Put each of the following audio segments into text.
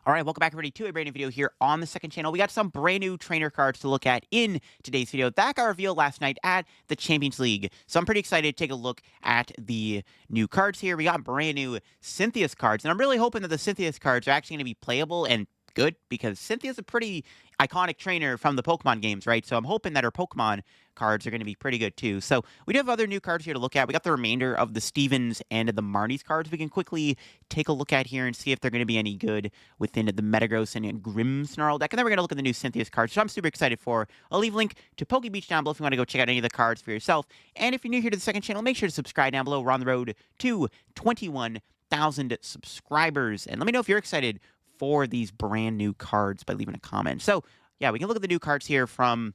All right, welcome back everybody to a brand new video here on the second channel. We got some brand new trainer cards to look at in today's video that got revealed last night at the Champions League. So I'm pretty excited to take a look at the new cards here. We got brand new Cynthia's cards, and I'm really hoping that the Cynthia's cards are actually going to be playable and good because Cynthia's a pretty iconic trainer from the Pokemon games, right? So I'm hoping that her Pokemon cards are going to be pretty good too. So we do have other new cards here to look at. We got the remainder of the Stevens and the Marnie's cards we can quickly take a look at here and see if they're going to be any good within the Metagross and Grimmsnarl deck. And then we're going to look at the new Cynthia's cards, which I'm super excited for. I'll leave a link to Pokebeach down below if you want to go check out any of the cards for yourself. And if you're new here to the second channel, make sure to subscribe down below. We're on the road to 21,000 subscribers. And let me know if you're excited for these brand new cards by leaving a comment. So, yeah, we can look at the new cards here from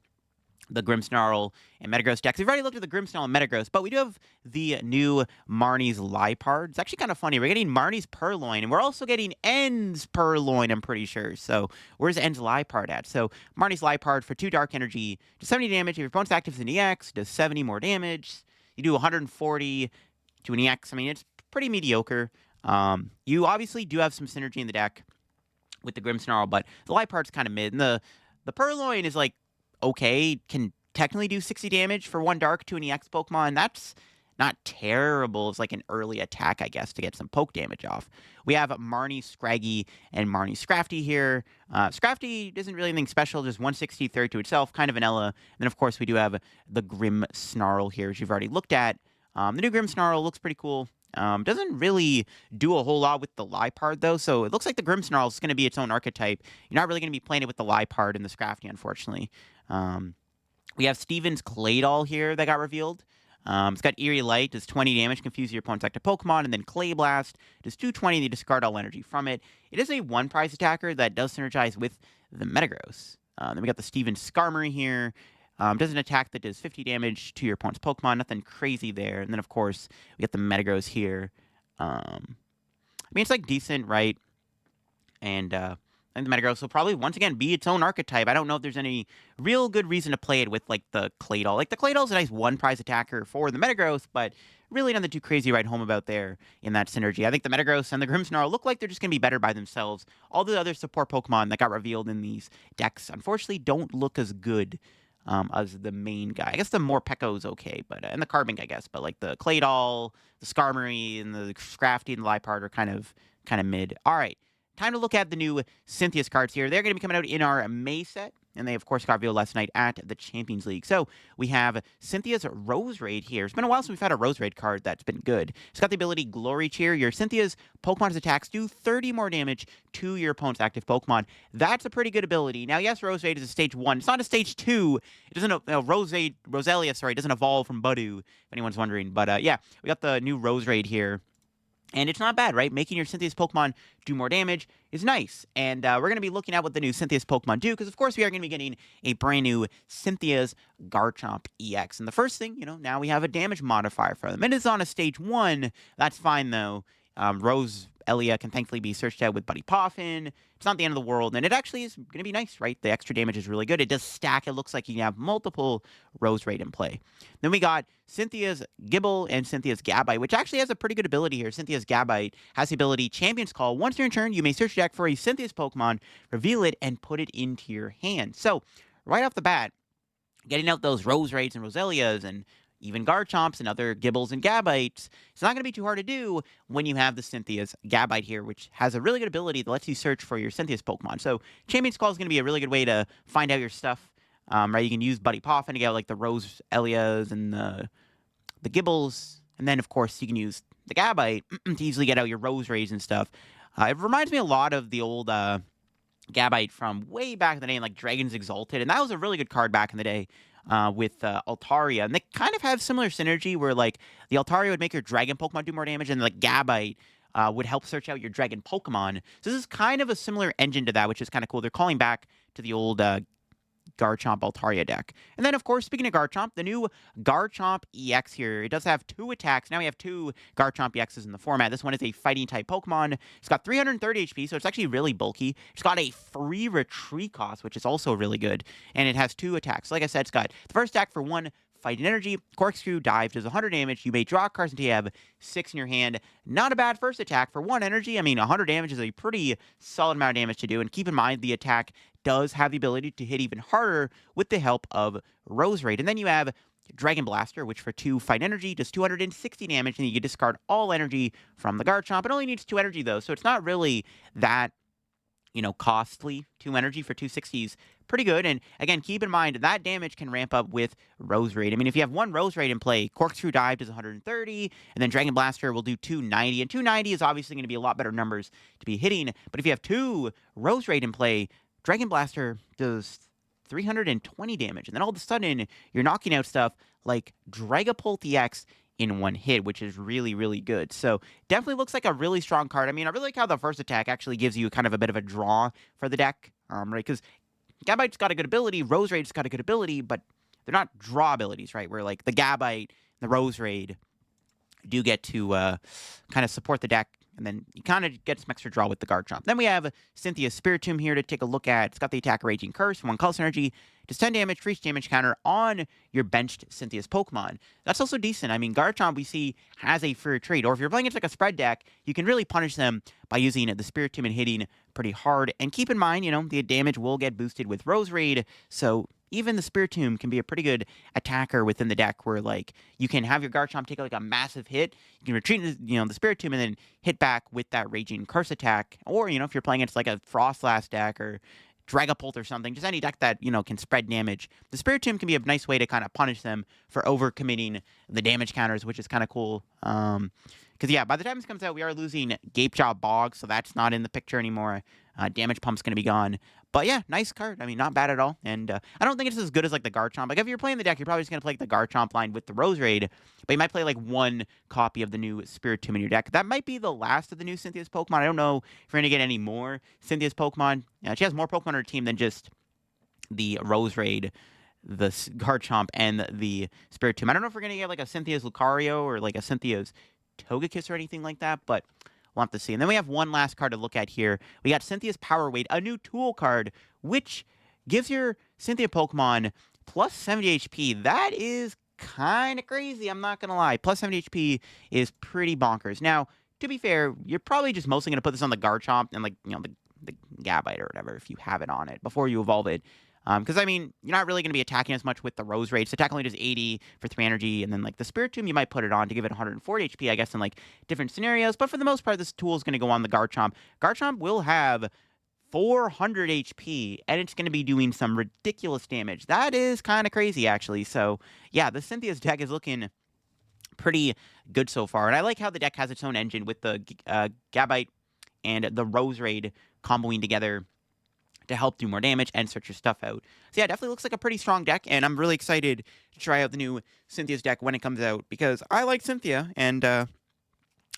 the Grimmsnarl and Metagross decks. We've already looked at the Grimmsnarl and Metagross, but we do have the new Marnie's Liepard. It's actually kind of funny. We're getting Marnie's Purloin, and we're also getting End's Purloin, I'm pretty sure. So where's End's Liepard at? So Marnie's Liepard for 2 Dark Energy, does 70 damage. If your opponent's active as an EX, does 70 more damage. You do 140 to an EX. I mean, it's pretty mediocre. You obviously do have some synergy in the deck with the Grimmsnarl, but the Liepard's kind of mid. And the Purloin is like, okay, can technically do 60 damage for 1 Dark to an EX Pokemon. That's not terrible. It's like an early attack, I guess, to get some poke damage off. We have Marnie Scraggy and Marnie Scrafty here. Scrafty isn't really anything special, just 160 third to itself, kind of vanilla. And then, of course, we do have the Grimmsnarl here, which you've already looked at. The new Grimmsnarl looks pretty cool. Doesn't really do a whole lot with the Liepard, though, so it looks like the Grimmsnarl is going to be its own archetype. You're not really going to be playing it with the Liepard and the Scrafty, unfortunately. We have Steven's Claydol here that got revealed. It's got Eerie Light, does 20 damage, confuse your opponent's active Pokemon, and then Clay Blast does 220, and you discard all energy from it. It is a 1-price attacker that does synergize with the Metagross. Then we got the Steven Skarmory here. Does an attack that does 50 damage to your opponent's Pokemon. Nothing crazy there. And then, of course, we got the Metagross here. I mean, it's, like, decent, right? And the Metagross will probably, once again, be its own archetype. I don't know if there's any real good reason to play it with, like, the Claydol. Like, the Claydol's a nice 1-prize attacker for the Metagross, but really nothing too crazy right home about there in that synergy. I think the Metagross and the Grimmsnarl look like they're just going to be better by themselves. All the other support Pokemon that got revealed in these decks, unfortunately, don't look as good as the main guy. I guess the Morpeko's okay, but and the Carbink, I guess, but like the Claydol, the Skarmory, and the Scrafty and the Liepard are kind of mid. All right, time to look at the new Cynthia's cards here. They're going to be coming out in our May set, and they, of course, got revealed last night at the Champions League. So we have Cynthia's Rose Raid here. It's been a while since we've had a Rose Raid card that's been good. It's got the ability Glory Cheer. Your Cynthia's Pokemon's attacks do 30 more damage to your opponent's active Pokemon. That's a pretty good ability. Now, yes, Rose Raid is a stage 1. It's not a stage 2. It doesn't, Roselia, sorry, doesn't evolve from Budew, if anyone's wondering. But, yeah, we got the new Rose Raid here. And it's not bad, right? Making your Cynthia's Pokemon do more damage is nice. And we're going to be looking at what the new Cynthia's Pokemon do, because, of course, we are going to be getting a brand new Cynthia's Garchomp EX. And the first thing, now we have a damage modifier for them. It is on a stage 1. That's fine, though. Roselia can thankfully be searched out with Buddy Poffin. It's not the end of the world, and it actually is going to be nice, right? The extra damage is really good. It does stack. It looks like you can have multiple Rose Raid in play. Then we got Cynthia's Gibble and Cynthia's Gabite, which actually has a pretty good ability here. Cynthia's Gabite has the ability Champion's Call. Once during turn, you may search your deck for a Cynthia's Pokemon, reveal it, and put it into your hand. So, right off the bat, getting out those Rose Raids and Roselias and even Garchomps and other Gibbles and Gabites, it's not going to be too hard to do when you have the Cynthia's Gabite here, which has a really good ability that lets you search for your Cynthia's Pokemon. So Champion's Call is going to be a really good way to find out your stuff, right? You can use Buddy Poffin to get like the Roselias and the Gibbles, and then, of course, you can use the Gabite to easily get out your Rose Rays and stuff. It reminds me a lot of the old Gabite from way back in the day, like Dragon's Exalted, and that was a really good card back in the day. With Altaria, and they kind of have similar synergy where, like, the Altaria would make your Dragon Pokemon do more damage, and, like, Gabite would help search out your Dragon Pokemon. So this is kind of a similar engine to that, which is kind of cool. They're calling back to the old Garchomp Altaria deck. And then, of course, speaking of Garchomp, the new Garchomp EX here. It does have 2 attacks. Now we have 2 Garchomp EXs in the format. This one is a fighting-type Pokemon. It's got 330 HP, so it's actually really bulky. It's got a free retreat cost, which is also really good. And it has 2 attacks. Like I said, it's got the first attack for 1 Fighting Energy. Corkscrew Dive does 100 damage. You may draw cards until you have 6 in your hand. Not a bad first attack for 1 energy. I mean, 100 damage is a pretty solid amount of damage to do. And keep in mind, the attack does have the ability to hit even harder with the help of Roserade. And then you have Dragon Blaster, which for 2 Fight Energy does 260 damage, and you can discard all energy from the Garchomp. It only needs 2 energy, though, so it's not really that, costly. 2 energy for 260 is pretty good. And again, keep in mind that damage can ramp up with Roserade. I mean, if you have 1 Roserade in play, Corkscrew Dive does 130, and then Dragon Blaster will do 290. And 290 is obviously going to be a lot better numbers to be hitting. But if you have 2 Roserade in play, Dragon Blaster does 320 damage. And then all of a sudden, you're knocking out stuff like Dragapult EX in 1 hit, which is really, really good. So definitely looks like a really strong card. I mean, I really like how the first attack actually gives you kind of a bit of a draw for the deck, right? Because Gabite's got a good ability, Roserade's got a good ability, but they're not draw abilities, right? Where like the Gabite, the Roserade do get to kind of support the deck, and then you kind of get some extra draw with the Garchomp. Then we have Cynthia's Spiritomb here to take a look at. It's got the attack Raging Curse, 1 Color Energy, does 10 damage for each damage counter on your benched Cynthia's Pokemon. That's also decent. I mean, Garchomp, we see, has a fair trade. Or if you're playing it like a spread deck, you can really punish them by using the Spiritomb and hitting pretty hard. And keep in mind, the damage will get boosted with Roserade, so even the Spiritomb can be a pretty good attacker within the deck where, like, you can have your Garchomp take, like, a massive hit. You can retreat, the Spiritomb and then hit back with that Raging Curse attack. Or, if you're playing against, like, a Frostlass deck or Dragapult or something, just any deck that, can spread damage. The Spiritomb can be a nice way to kind of punish them for overcommitting the damage counters, which is kind of cool. Because, yeah, by the time this comes out, we are losing Gapejaw Bog, so that's not in the picture anymore. Damage Pump's going to be gone. But, yeah, nice card. I mean, not bad at all. And I don't think it's as good as, like, the Garchomp. Like, if you're playing the deck, you're probably just going to play like, the Garchomp line with the Roserade. But you might play, like, 1 copy of the new Spiritomb in your deck. That might be the last of the new Cynthia's Pokemon. I don't know if we're going to get any more Cynthia's Pokemon. She has more Pokemon on her team than just the Roserade, the Garchomp, and the Spiritomb. I don't know if we're going to get, like, a Cynthia's Lucario or, like, a Cynthia's Togekiss or anything like that, but we'll have to see. And then we have one last card to look at here. We got Cynthia's Power Weight, a new tool card, which gives your Cynthia Pokemon plus 70 HP. That is kind of crazy, I'm not going to lie. Plus 70 HP is pretty bonkers. Now, to be fair, you're probably just mostly going to put this on the Garchomp and, like, the Gabite or whatever if you have it on it before you evolve it. Because, I mean, you're not really going to be attacking as much with the Roserade. So attack only does 80 for 3 energy. And then, like, the Spiritomb, you might put it on to give it 140 HP, I guess, in, like, different scenarios. But for the most part, this tool is going to go on the Garchomp. Garchomp will have 400 HP, and it's going to be doing some ridiculous damage. That is kind of crazy, actually. So, yeah, the Cynthia's deck is looking pretty good so far. And I like how the deck has its own engine with the Gabite and the Roserade comboing together to help do more damage and search your stuff out. So yeah, definitely looks like a pretty strong deck, and I'm really excited to try out the new Cynthia's deck when it comes out, because I like Cynthia, and I'm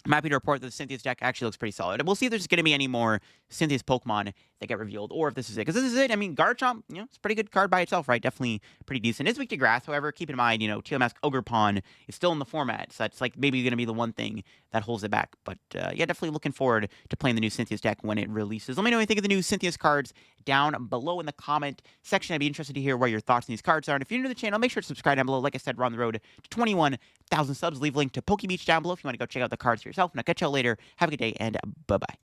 happy to report that the Cynthia's deck actually looks pretty solid. And we'll see if there's going to be any more Cynthia's Pokemon that get revealed, or if this is it. Because this is it. I mean, Garchomp, it's a pretty good card by itself, right? Definitely pretty decent. It's weak to grass, however. Keep in mind, TMS Ogerpon is still in the format, so that's, like, maybe going to be the one thing that holds it back. But, yeah, definitely looking forward to playing the new Cynthia's deck when it releases. Let me know what you think of the new Cynthia's cards down below in the comment section. I'd be interested to hear what your thoughts on these cards are. And if you're new to the channel, make sure to subscribe down below. Like I said, we're on the road to 21,000 subs. Leave a link to Pokebeach down below if you want to go check out the cards for yourself. And I'll catch you all later. Have a good day, and bye-bye.